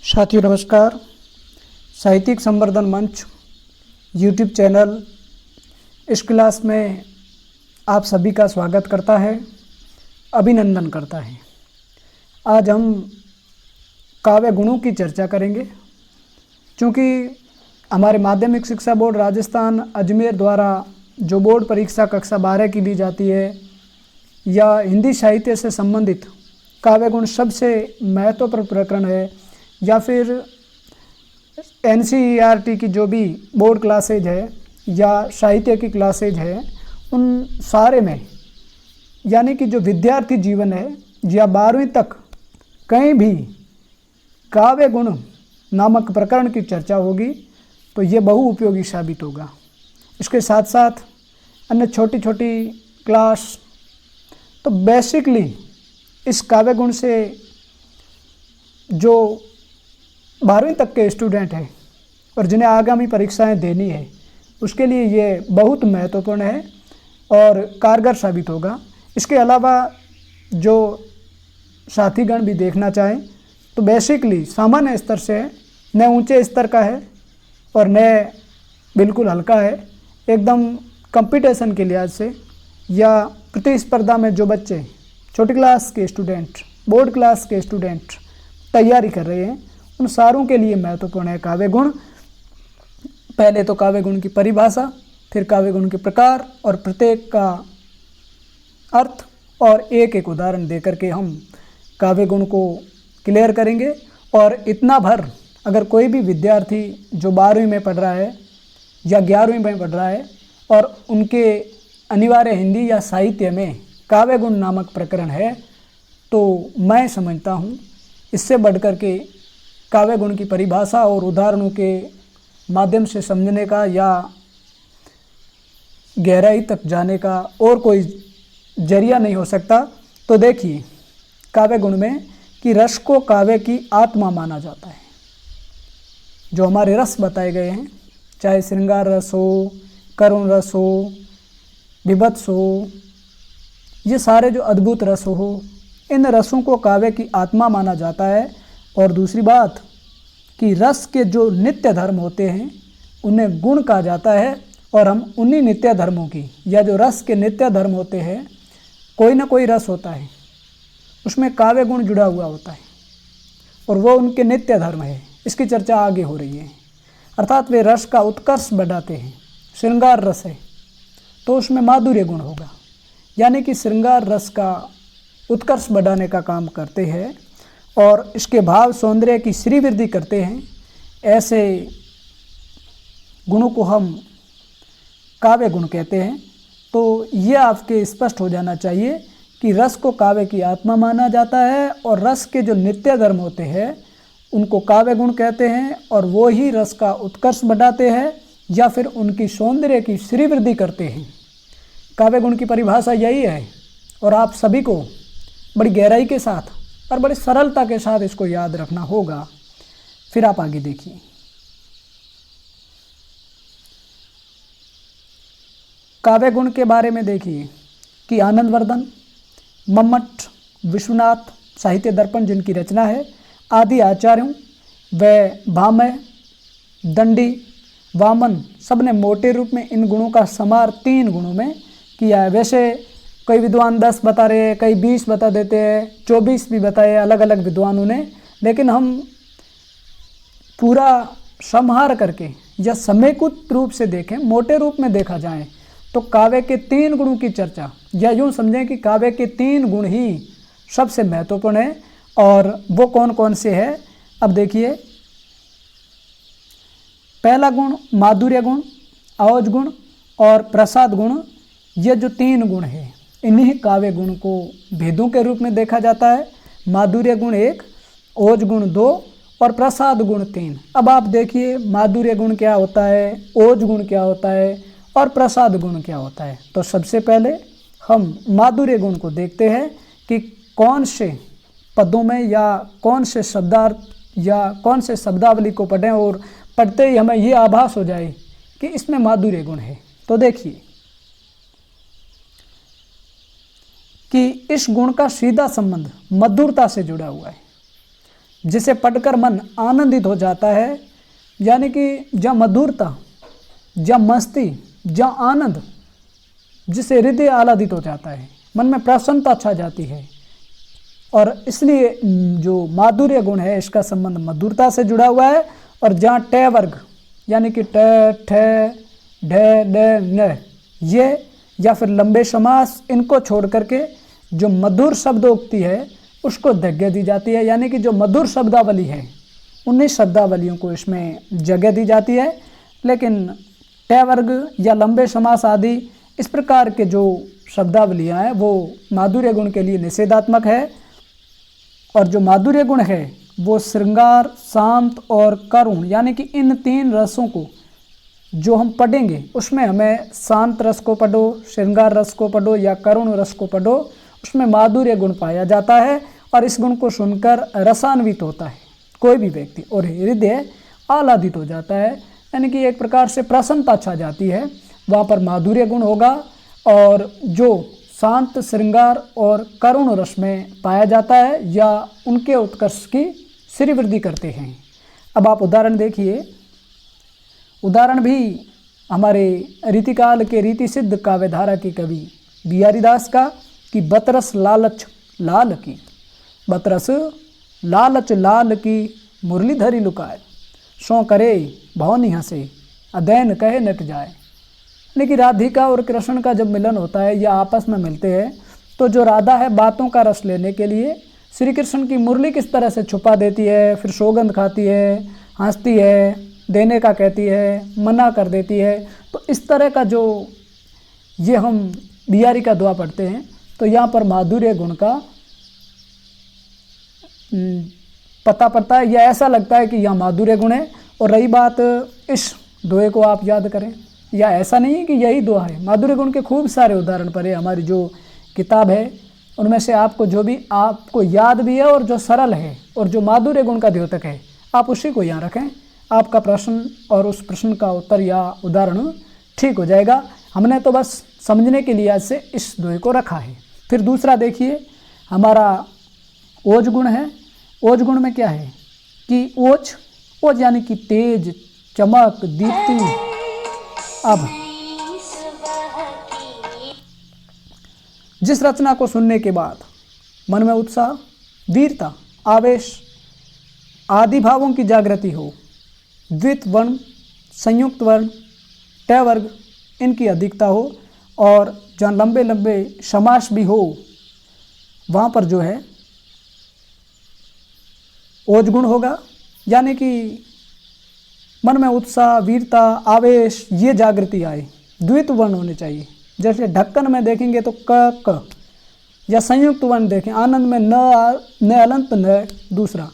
साथियों नमस्कार। साहित्यिक संवर्धन मंच यूट्यूब चैनल इस क्लास में आप सभी का स्वागत करता है, अभिनंदन करता है। आज हम काव्य गुणों की चर्चा करेंगे। क्योंकि हमारे माध्यमिक शिक्षा बोर्ड राजस्थान अजमेर द्वारा जो बोर्ड परीक्षा कक्षा 12 की ली जाती है या हिंदी साहित्य से संबंधित काव्य गुण सबसे महत्वपूर्ण प्रकरण है, या फिर NCERT की जो भी बोर्ड क्लासेज है या साहित्य की क्लासेज है, उन सारे में यानी कि जो विद्यार्थी जीवन है या 12वीं तक कहीं भी काव्य गुण नामक प्रकरण की चर्चा होगी तो ये बहु उपयोगी साबित होगा। इसके साथ साथ अन्य छोटी छोटी क्लास, तो बेसिकली इस काव्य गुण से जो 12वीं तक के स्टूडेंट हैं और जिन्हें आगामी परीक्षाएं देनी है उसके लिए ये बहुत महत्वपूर्ण है और कारगर साबित होगा। इसके अलावा जो साथीगण भी देखना चाहें तो बेसिकली सामान्य स्तर से है, न ऊंचे स्तर का है और न बिल्कुल हल्का है। एकदम कंपटीशन के लिहाज से या प्रतिस्पर्धा में जो बच्चे छोटी क्लास के स्टूडेंट, बोर्ड क्लास के स्टूडेंट तैयारी कर रहे हैं, उन सारों के लिए महत्वपूर्ण है काव्य गुण। पहले तो काव्य गुण की परिभाषा, फिर काव्य गुण के प्रकार और प्रत्येक का अर्थ और एक एक उदाहरण देकर के हम काव्य गुण को क्लियर करेंगे। और इतना भर अगर कोई भी विद्यार्थी जो 12वीं में पढ़ रहा है या 11वीं में पढ़ रहा है और उनके अनिवार्य हिंदी या साहित्य में काव्य गुण नामक प्रकरण है, तो मैं समझता हूँ इससे बढ़कर के काव्य गुण की परिभाषा और उदाहरणों के माध्यम से समझने का या गहराई तक जाने का और कोई जरिया नहीं हो सकता। तो देखिए काव्य गुण में कि रस को काव्य की आत्मा माना जाता है। जो हमारे रस बताए गए हैं, चाहे श्रृंगार रस हो, करुण रस हो, विभत्स हो, ये सारे जो अद्भुत रस हो, इन रसों को काव्य की आत्मा माना जाता है। और दूसरी बात कि रस के जो नित्य धर्म होते हैं उन्हें गुण कहा जाता है, और हम उन्हीं नित्य धर्मों की या जो रस के नित्य धर्म होते हैं, कोई ना कोई रस होता है उसमें काव्य गुण जुड़ा हुआ होता है और वो उनके नित्य धर्म है। इसकी चर्चा आगे हो रही है। अर्थात वे रस का उत्कर्ष बढ़ाते हैं। श्रृंगार रस है तो उसमें माधुर्य गुण होगा, यानी कि श्रृंगार रस का उत्कर्ष बढ़ाने का काम करते हैं और इसके भाव सौंदर्य की श्री वृद्धि करते हैं। ऐसे गुणों को हम काव्य गुण कहते हैं। तो ये आपके स्पष्ट हो जाना चाहिए कि रस को काव्य की आत्मा माना जाता है और रस के जो नित्य धर्म होते हैं उनको काव्य गुण कहते हैं, और वो ही रस का उत्कर्ष बढ़ाते हैं या फिर उनकी सौंदर्य की श्री वृद्धि करते हैं। काव्य गुण की परिभाषा यही है और आप सभी को बड़ी गहराई के साथ और बड़ी सरलता के साथ इसको याद रखना होगा। फिर आप आगे देखिए। काव्य गुण के बारे में देखिए कि आनंदवर्धन, मम्मट, विश्वनाथ, साहित्य दर्पण जिनकी रचना है, आदि आचार्यों व भामह, दंडी, वामन सब ने मोटे रूप में इन गुणों का समार 3 गुणों में किया है। वैसे कई विद्वान 10 बता रहे हैं, कई 20 बता देते हैं, 24 भी बताए अलग अलग विद्वानों ने, लेकिन हम पूरा संहार करके या समेकित रूप से देखें, मोटे रूप में देखा जाए तो काव्य के 3 गुणों की चर्चा, या यूँ समझें कि काव्य के 3 गुण ही सबसे महत्वपूर्ण है। और वो कौन कौन से हैं अब देखिए। पहला गुण माधुर्य गुण, ओज गुण और प्रसाद गुण। ये जो 3 गुण हैं इन्हीं काव्य गुण को भेदों के रूप में देखा जाता है। माधुर्य गुण 1, ओज गुण 2 और प्रसाद गुण 3। अब आप देखिए माधुर्य गुण क्या होता है, ओज गुण क्या होता है और प्रसाद गुण क्या होता है। तो सबसे पहले हम माधुर्य गुण को देखते हैं कि कौन से पदों में या कौन से शब्दार्थ या कौन से शब्दावली को पढ़ें और पढ़ते ही हमें ये आभास हो जाए कि इसमें माधुर्य गुण है। तो देखिए कि इस गुण का सीधा संबंध मधुरता से जुड़ा हुआ है। जिसे पढ़कर मन आनंदित हो जाता है, यानी कि जहाँ मधुरता, जहाँ मस्ती, जहाँ आनंद, जिससे हृदय आह्लादित हो जाता है, मन में प्रसन्नता छा जाती है। और इसलिए जो माधुर्य गुण है इसका संबंध मधुरता से जुड़ा हुआ है। और जहाँ ट वर्ग यानी कि ट, ठ, ढ, ड, न, ये या फिर लंबे समास, इनको छोड़ करके जो मधुर शब्दोक्ति है उसको जगह दी जाती है, यानी कि जो मधुर शब्दावली है उन्हीं शब्दावलियों को इसमें जगह दी जाती है। लेकिन ट वर्ग या लंबे समास आदि इस प्रकार के जो शब्दावलियाँ हैं वो माधुर्य गुण के लिए निषेधात्मक है। और जो माधुर्य गुण है वो श्रृंगार, शांत और करुण, यानी कि इन 3 रसों को जो हम पढ़ेंगे उसमें हमें शांत रस को पढ़ो, श्रृंगार रस को पढ़ो या करुण रस को पढ़ो, उसमें माधुर्य गुण पाया जाता है। और इस गुण को सुनकर रसान्वित होता है कोई भी व्यक्ति और हृदय आह्लादित हो जाता है, यानी कि एक प्रकार से प्रसन्नता छा जाती है, वहाँ पर माधुर्य गुण होगा। और जो शांत, श्रृंगार और करुण रस में पाया जाता है या उनके उत्कर्ष की श्रीवृद्धि करते हैं। अब आप उदाहरण देखिए, उदाहरण भी हमारे रीतिकाल के रीति सिद्ध काव्यधारा की कवि बिहारी दास का कि बतरस लालच लाल की, बतरस लालच लाल की मुरलीधरी लुकाए, सो करे भवनी हंसे अदैन कहे नट जाए। लेकिन राधिका और कृष्ण का जब मिलन होता है या आपस में मिलते हैं तो जो राधा है बातों का रस लेने के लिए श्री कृष्ण की मुरली किस तरह से छुपा देती है, फिर सौगंध खाती है, हंसती है, देने का कहती है, मना कर देती है। तो इस तरह का जो ये हम बिहारी का दुआ पढ़ते हैं तो यहाँ पर माधुर्य गुण का पता पड़ता है या ऐसा लगता है कि यहाँ माधुर्य गुण है। और रही बात इस दोहे को आप याद करें, या ऐसा नहीं है कि यही दोहा है, माधुर्य गुण के खूब सारे उदाहरण पड़े हमारी जो किताब है उनमें से आपको जो भी आपको याद भी है और जो सरल है और जो माधुर्य गुण का द्योतक है आप उसी को यहाँ रखें, आपका प्रश्न और उस प्रश्न का उत्तर या उदाहरण ठीक हो जाएगा। हमने तो बस समझने के लिए आज से इस दोहे को रखा है। फिर दूसरा देखिए हमारा ओज गुण है। ओज गुण में क्या है कि ओज यानी कि तेज, चमक, दीप्ति। अब जिस रचना को सुनने के बाद मन में उत्साह, वीरता, आवेश आदि भावों की जागृति हो, द्वित वर्ण, संयुक्त वर्ण, ट वर्ग इनकी अधिकता हो और जहाँ लंबे लंबे समास भी हो वहाँ पर जो है ओज गुण होगा, यानी कि मन में उत्साह, वीरता, आवेश ये जागृति आए। द्वित वर्ण होने चाहिए, जैसे ढक्कन में देखेंगे तो क, या संयुक्त वर्ण देखें आनंद में न अलंत न दूसरा।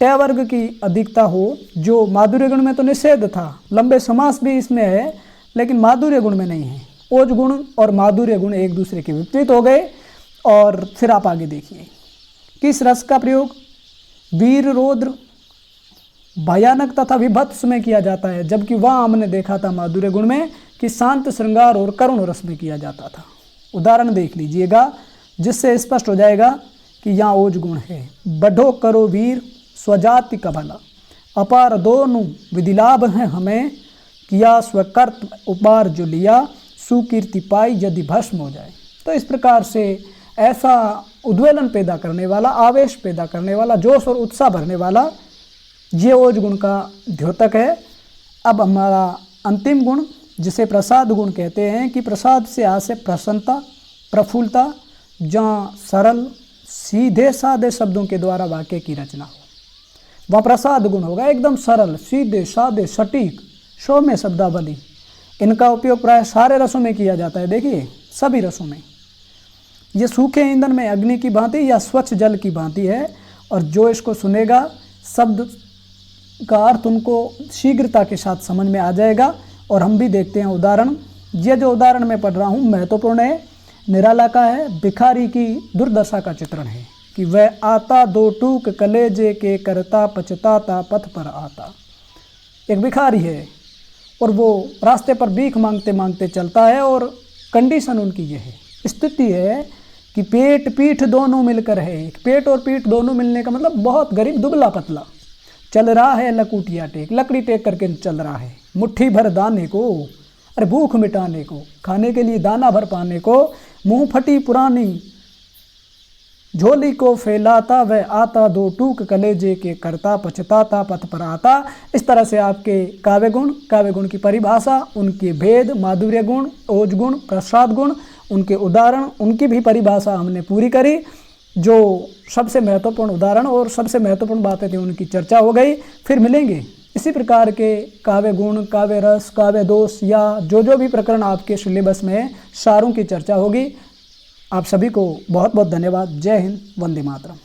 ट वर्ग की अधिकता हो, जो माधुर्य गुण में तो निषेध था, लंबे समास भी इसमें है लेकिन माधुर्य गुण में नहीं है। ओज गुण और माधुर्य गुण एक दूसरे के विपरीत हो गए। और फिर आप आगे देखिए किस रस का प्रयोग वीर, रौद्र, भयानक तथा विभत्स में किया जाता है, जबकि वहाँ हमने देखा था माधुर्य गुण में कि शांत, श्रृंगार और करुण रस में किया जाता था। उदाहरण देख लीजिएगा जिससे स्पष्ट हो जाएगा कि यहाँ ओज गुण है। बढ़ो करो वीर स्वजाति का भला, अपार दोनों विधिलाभ हैं हमें, किया स्वकर्त उपार जो लिया, सुकीर्ति पाई यदि भस्म हो जाए। तो इस प्रकार से ऐसा उद्वेलन पैदा करने वाला, आवेश पैदा करने वाला, जोश और उत्साह भरने वाला ये ओज गुण का द्योतक है। अब हमारा अंतिम गुण जिसे प्रसाद गुण कहते हैं कि प्रसाद से आसे प्रसन्नता, प्रफुल्लता, जहाँ सरल सीधे साधे शब्दों के द्वारा वाक्य की रचना हो वह प्रसाद गुण होगा। एकदम सरल, सीधे साधे, सटीक, सौम्य शब्दावली। इनका उपयोग प्राय सारे रसों में किया जाता है। देखिए सभी रसों में। ये सूखे ईंधन में अग्नि की भांति या स्वच्छ जल की भांति है और जो इसको सुनेगा शब्द का अर्थ उनको शीघ्रता के साथ समझ में आ जाएगा। और हम भी देखते हैं उदाहरण। ये जो उदाहरण मैं पढ़ रहा हूँ महत्वपूर्ण है, निराला का है। भिखारी की दुर्दशा का चित्रण है कि वह आता दो टूक कलेजे के करता पछताता पथ पर आता। एक भिखारी है और वो रास्ते पर भीख मांगते मांगते चलता है और कंडीशन उनकी ये है, स्थिति है कि पेट पीठ दोनों मिलकर है एक। पेट और पीठ दोनों मिलने का मतलब बहुत गरीब, दुबला पतला, चल रहा है लकुटिया टेक, लकड़ी टेक करके चल रहा है। मुट्ठी भर दाने को, अरे भूख मिटाने को, खाने के लिए दाना भर पाने को, मुंह फटी पुरानी झोली को फैलाता वह आता, दो टूक कलेजे के करता, पछताता पथ पर आता। इस तरह से आपके काव्य गुण की परिभाषा, उनके भेद, माधुर्य गुण, ओज गुण, प्रसाद गुण, उनके उदाहरण, उनकी भी परिभाषा हमने पूरी करी। जो सबसे महत्वपूर्ण उदाहरण और सबसे महत्वपूर्ण बातें थी उनकी चर्चा हो गई। फिर मिलेंगे इसी प्रकार के काव्य गुण, काव्य रस, काव्य दोष या जो भी प्रकरण आपके सिलेबस में है, सारों की चर्चा होगी। आप सभी को बहुत बहुत धन्यवाद। जय हिंद, वंदे मातरम।